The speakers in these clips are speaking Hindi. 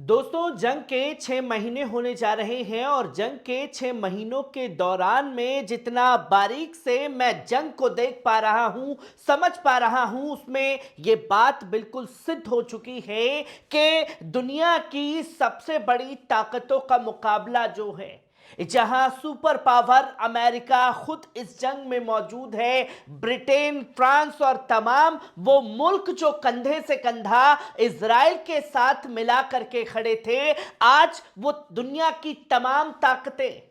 दोस्तों, जंग के 6 महीने होने जा रहे हैं और जंग के 6 महीनों के दौरान में जितना बारीक से मैं जंग को देख पा रहा हूं, समझ पा रहा हूं, उसमें ये बात बिल्कुल सिद्ध हो चुकी है कि दुनिया की सबसे बड़ी ताकतों का मुकाबला जो है, जहां सुपर पावर अमेरिका खुद इस जंग में मौजूद है, ब्रिटेन, फ्रांस और तमाम वो मुल्क जो कंधे से कंधा इजराइल के साथ मिला करके खड़े थे, आज वो दुनिया की तमाम ताकतें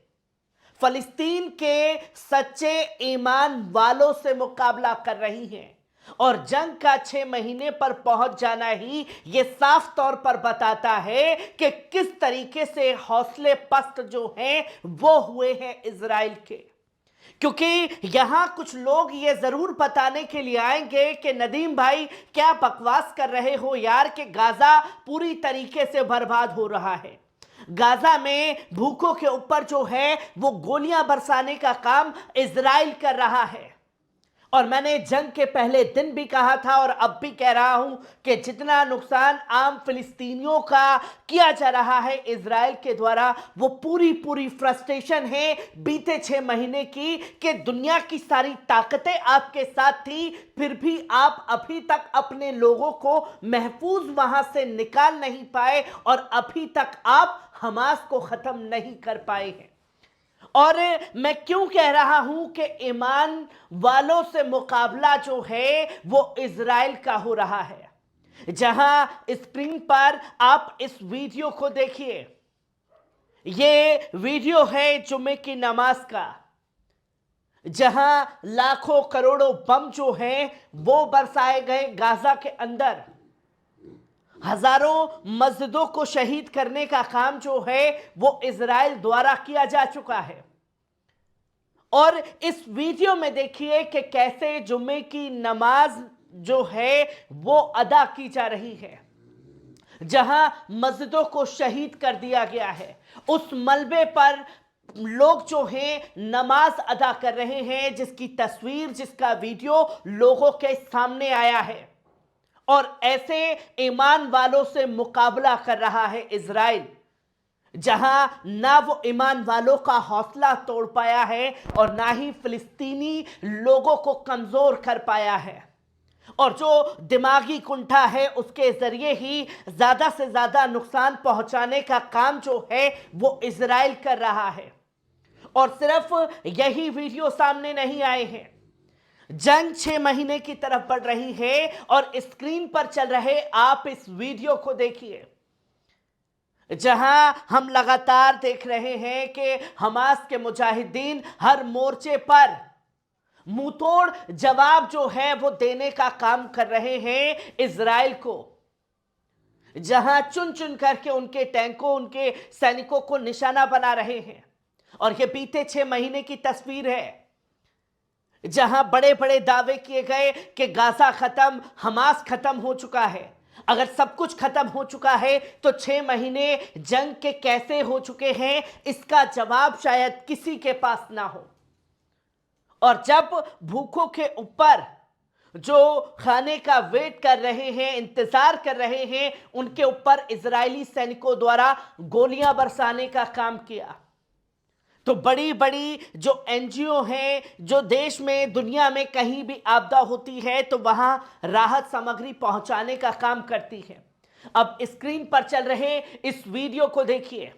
फलस्तीन के सच्चे ईमान वालों से मुकाबला कर रही हैं। और जंग का 6 महीने पर पहुंच जाना ही ये साफ तौर पर बताता है कि किस तरीके से हौसले पस्त जो हैं वो हुए हैं इजराइल के। क्योंकि यहां कुछ लोग ये जरूर बताने के लिए आएंगे कि नदीम भाई, क्या बकवास कर रहे हो यार, कि गाजा पूरी तरीके से बर्बाद हो रहा है। गाजा में भूखों के ऊपर जो है वो गोलियां बरसाने का काम इजराइल कर रहा है। और मैंने जंग के पहले दिन भी कहा था और अब भी कह रहा हूं कि जितना नुकसान आम फिलिस्तीनियों का किया जा रहा है इजराइल के द्वारा, वो पूरी पूरी फ्रस्ट्रेशन है बीते 6 महीने की, कि दुनिया की सारी ताकतें आपके साथ थी, फिर भी आप अभी तक अपने लोगों को महफूज वहां से निकाल नहीं पाए और अभी तक आप हमास को खत्म नहीं कर पाए हैं। और मैं क्यों कह रहा हूं कि ईमान वालों से मुकाबला जो है वो इजराइल का हो रहा है। जहां स्क्रीन पर आप इस वीडियो को देखिए, ये वीडियो है जुमे की नमाज का, जहां लाखों करोड़ों बम जो हैं वो बरसाए गए गाजा के अंदर। हजारों मस्जिदों को शहीद करने का काम जो है वो इजराइल द्वारा किया जा चुका है। और इस वीडियो में देखिए कि कैसे जुम्मे की नमाज जो है वो अदा की जा रही है, जहां मस्जिदों को शहीद कर दिया गया है। उस मलबे पर लोग जो हैं नमाज अदा कर रहे हैं, जिसकी तस्वीर, जिसका वीडियो लोगों के सामने आया है। और ऐसे ईमान वालों से मुकाबला कर रहा है इजराइल, जहां ना वो ईमान वालों का हौसला तोड़ पाया है और ना ही फिलिस्तीनी लोगों को कमजोर कर पाया है। और जो दिमागी कुंठा है उसके जरिए ही ज्यादा से ज्यादा नुकसान पहुंचाने का काम जो है वो इजराइल कर रहा है। और सिर्फ यही वीडियो सामने नहीं आए हैं, जंग 6 महीने की तरफ बढ़ रही है और स्क्रीन पर चल रहे आप इस वीडियो को देखिए, जहां हम लगातार देख रहे हैं कि हमास के मुजाहिदीन हर मोर्चे पर मुंहतोड़ जवाब जो है वो देने का काम कर रहे हैं इजराइल को। जहां चुन चुन करके उनके टैंकों, उनके सैनिकों को निशाना बना रहे हैं। और ये बीते 6 महीने की तस्वीर है, जहां बड़े बड़े दावे किए गए कि गाजा खत्म, हमास खत्म हो चुका है। अगर सब कुछ खत्म हो चुका है तो 6 महीने जंग के कैसे हो चुके हैं, इसका जवाब शायद किसी के पास ना हो। और जब भूखों के ऊपर जो खाने का वेट कर रहे हैं, इंतजार कर रहे हैं, उनके ऊपर इजरायली सैनिकों द्वारा गोलियां बरसाने का काम किया, तो बड़ी बड़ी जो एनजीओ हैं, जो देश में, दुनिया में कहीं भी आपदा होती है तो वहां राहत सामग्री पहुंचाने का काम करती है। अब स्क्रीन पर चल रहे इस वीडियो को देखिए,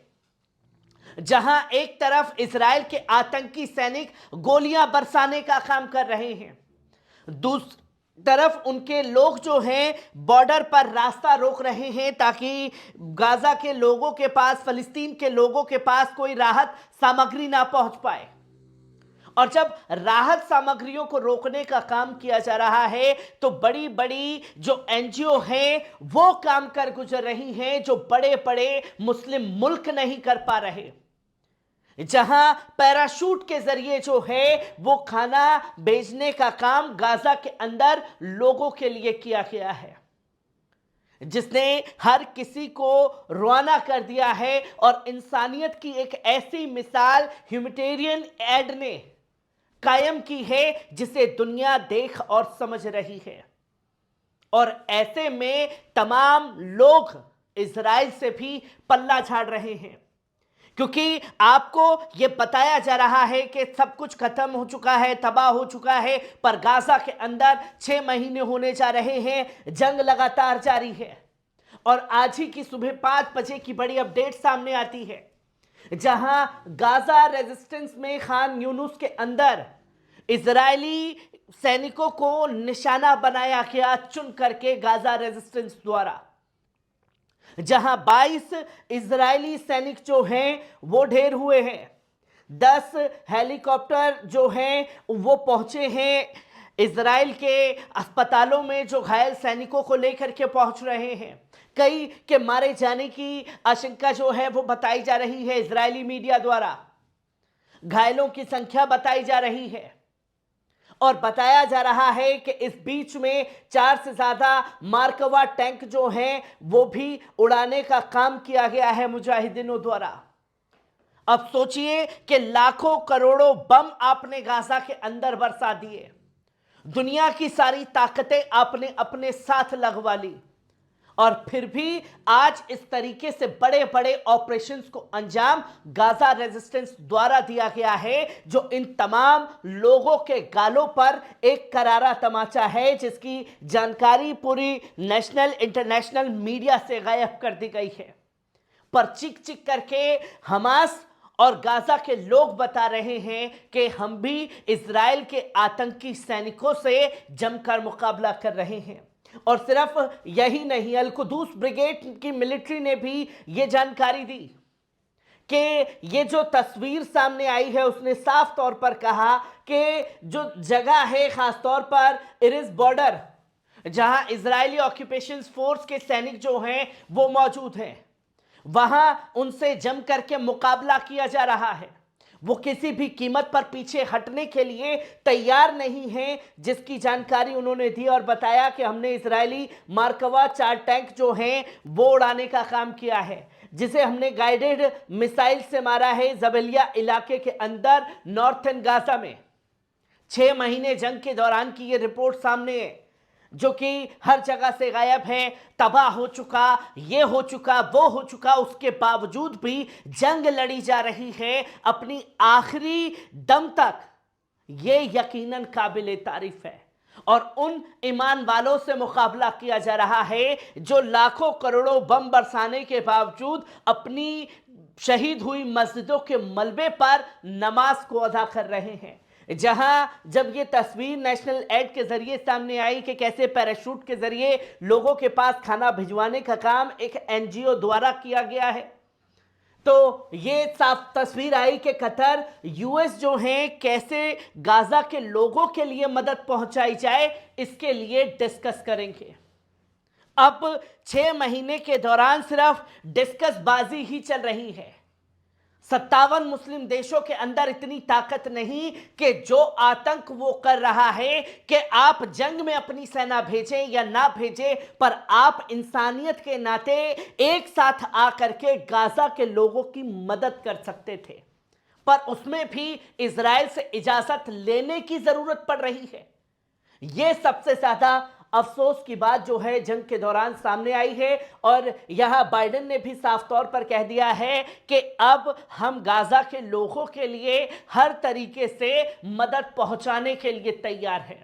जहां एक तरफ इजराइल के आतंकी सैनिक गोलियां बरसाने का काम कर रहे हैं, दूसरी तरफ उनके लोग जो हैं बॉर्डर पर रास्ता रोक रहे हैं ताकि गाजा के लोगों के पास, फलस्तीन के लोगों के पास कोई राहत सामग्री ना पहुंच पाए। और जब राहत सामग्रियों को रोकने का काम किया जा रहा है तो बड़ी बड़ी जो एनजीओ हैं वो काम कर गुजर रही हैं, जो बड़े बड़े मुस्लिम मुल्क नहीं कर पा रहे। जहां पैराशूट के जरिए जो है वो खाना भेजने का काम गाजा के अंदर लोगों के लिए किया गया है, जिसने हर किसी को रवाना कर दिया है। और इंसानियत की एक ऐसी मिसाल ह्यूमैनिटेरियन एड ने कायम की है जिसे दुनिया देख और समझ रही है। और ऐसे में तमाम लोग इजराइल से भी पल्ला झाड़ रहे हैं, क्योंकि आपको यह बताया जा रहा है कि सब कुछ खत्म हो चुका है, तबाह हो चुका है, पर गाजा के अंदर 6 महीने होने जा रहे हैं, जंग लगातार जारी है। और आज ही की सुबह 5 बजे की बड़ी अपडेट सामने आती है, जहां गाजा रेजिस्टेंस में खान यूनुस के अंदर इजरायली सैनिकों को निशाना बनाया गया चुन करके गाजा रेजिस्टेंस द्वारा, जहां 22 इजरायली सैनिक जो हैं वो ढेर हुए हैं। 10 हेलीकॉप्टर जो हैं वो पहुंचे हैं इजराइल के अस्पतालों में, जो घायल सैनिकों को लेकर के पहुंच रहे हैं। कई के मारे जाने की आशंका जो है वो बताई जा रही है इजरायली मीडिया द्वारा, घायलों की संख्या बताई जा रही है, और बताया जा रहा है कि इस बीच में 4 से ज्यादा मार्कवा टैंक जो हैं वो भी उड़ाने का काम किया गया है मुजाहिदीनों द्वारा। अब सोचिए कि लाखों करोड़ों बम आपने गाजा के अंदर बरसा दिए, दुनिया की सारी ताकतें आपने अपने साथ लगवा ली, और फिर भी आज इस तरीके से बड़े बड़े ऑपरेशंस को अंजाम गाजा रेजिस्टेंस द्वारा दिया गया है, जो इन तमाम लोगों के गालों पर एक करारा तमाचा है, जिसकी जानकारी पूरी नेशनल इंटरनेशनल मीडिया से गायब कर दी गई है। पर चिक चिक करके हमास और गाजा के लोग बता रहे हैं कि हम भी इजराइल के आतंकी सैनिकों से जमकर मुकाबला कर रहे हैं। और सिर्फ यही नहीं, अल कुदूस ब्रिगेड की मिलिट्री ने भी यह जानकारी दी कि ये जो तस्वीर सामने आई है, उसने साफ तौर पर कहा कि जो जगह है खासतौर पर इरिस बॉर्डर, जहां इजरायली ऑक्यूपेशन फोर्स के सैनिक जो हैं वो मौजूद हैं, वहां उनसे जम करके मुकाबला किया जा रहा है। वो किसी भी कीमत पर पीछे हटने के लिए तैयार नहीं हैं, जिसकी जानकारी उन्होंने दी, और बताया कि हमने इजरायली मार्कवा 4 टैंक जो हैं वो उड़ाने का काम किया है, जिसे हमने गाइडेड मिसाइल से मारा है जबलिया इलाके के अंदर नॉर्थन गाजा में। 6 महीने जंग के दौरान की ये रिपोर्ट सामने है, जो कि हर जगह से गायब है, तबाह हो चुका, ये हो चुका, वो हो चुका, उसके बावजूद भी जंग लड़ी जा रही है अपनी आखिरी दम तक। ये यकीनन काबिले तारीफ है, और उन ईमान वालों से मुकाबला किया जा रहा है जो लाखों करोड़ों बम बरसाने के बावजूद अपनी शहीद हुई मस्जिदों के मलबे पर नमाज को अदा कर रहे हैं। जहां जब ये तस्वीर नेशनल एड के जरिए सामने आई कि कैसे पैराशूट के जरिए लोगों के पास खाना भिजवाने का काम एक एनजीओ द्वारा किया गया है, तो ये साफ तस्वीर आई कि कतर, यूएस जो हैं कैसे गाजा के लोगों के लिए मदद पहुंचाई जाए, इसके लिए डिस्कस करेंगे। अब 6 महीने के दौरान सिर्फ डिस्कस बाजी ही चल रही है। 57 मुस्लिम देशों के अंदर इतनी ताकत नहीं कि जो आतंक वो कर रहा है कि आप जंग में अपनी सेना भेजें या ना भेजें, पर आप इंसानियत के नाते एक साथ आकर के गाजा के लोगों की मदद कर सकते थे, पर उसमें भी इजराइल से इजाजत लेने की जरूरत पड़ रही है। यह सबसे ज्यादा अफसोस की बात जो है जंग के दौरान सामने आई है, और यहां बाइडेन ने भी साफ तौर पर कह दिया है कि अब हम गाजा के लोगों के लिए हर तरीके से मदद पहुंचाने के लिए तैयार हैं।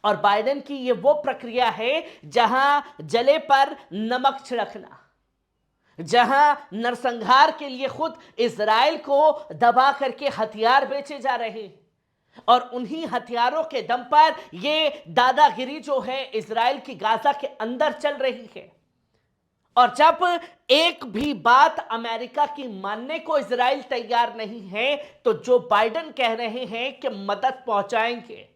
और बाइडेन की ये वो प्रक्रिया है जहां जले पर नमक छिड़कना, जहां नरसंहार के लिए खुद इजराइल को दबा करके हथियार बेचे जा रहे हैं, और उन्हीं हथियारों के दम पर ये दादागिरी जो है इजराइल की गाजा के अंदर चल रही है। और जब एक भी बात अमेरिका की मानने को इजराइल तैयार नहीं है, तो जो बाइडेन कह रहे हैं कि मदद पहुंचाएंगे,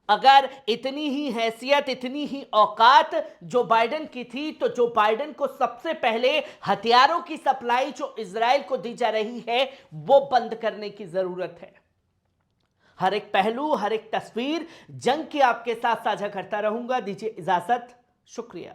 अगर इतनी ही हैसियत, इतनी ही औकात जो बाइडेन की थी, तो जो बाइडेन को सबसे पहले हथियारों की सप्लाई जो इजराइल को दी जा रही है वो बंद करने की जरूरत है। हर एक पहलू, हर एक तस्वीर जंग की आपके साथ साझा करता रहूंगा। दीजिए इजाजत, शुक्रिया।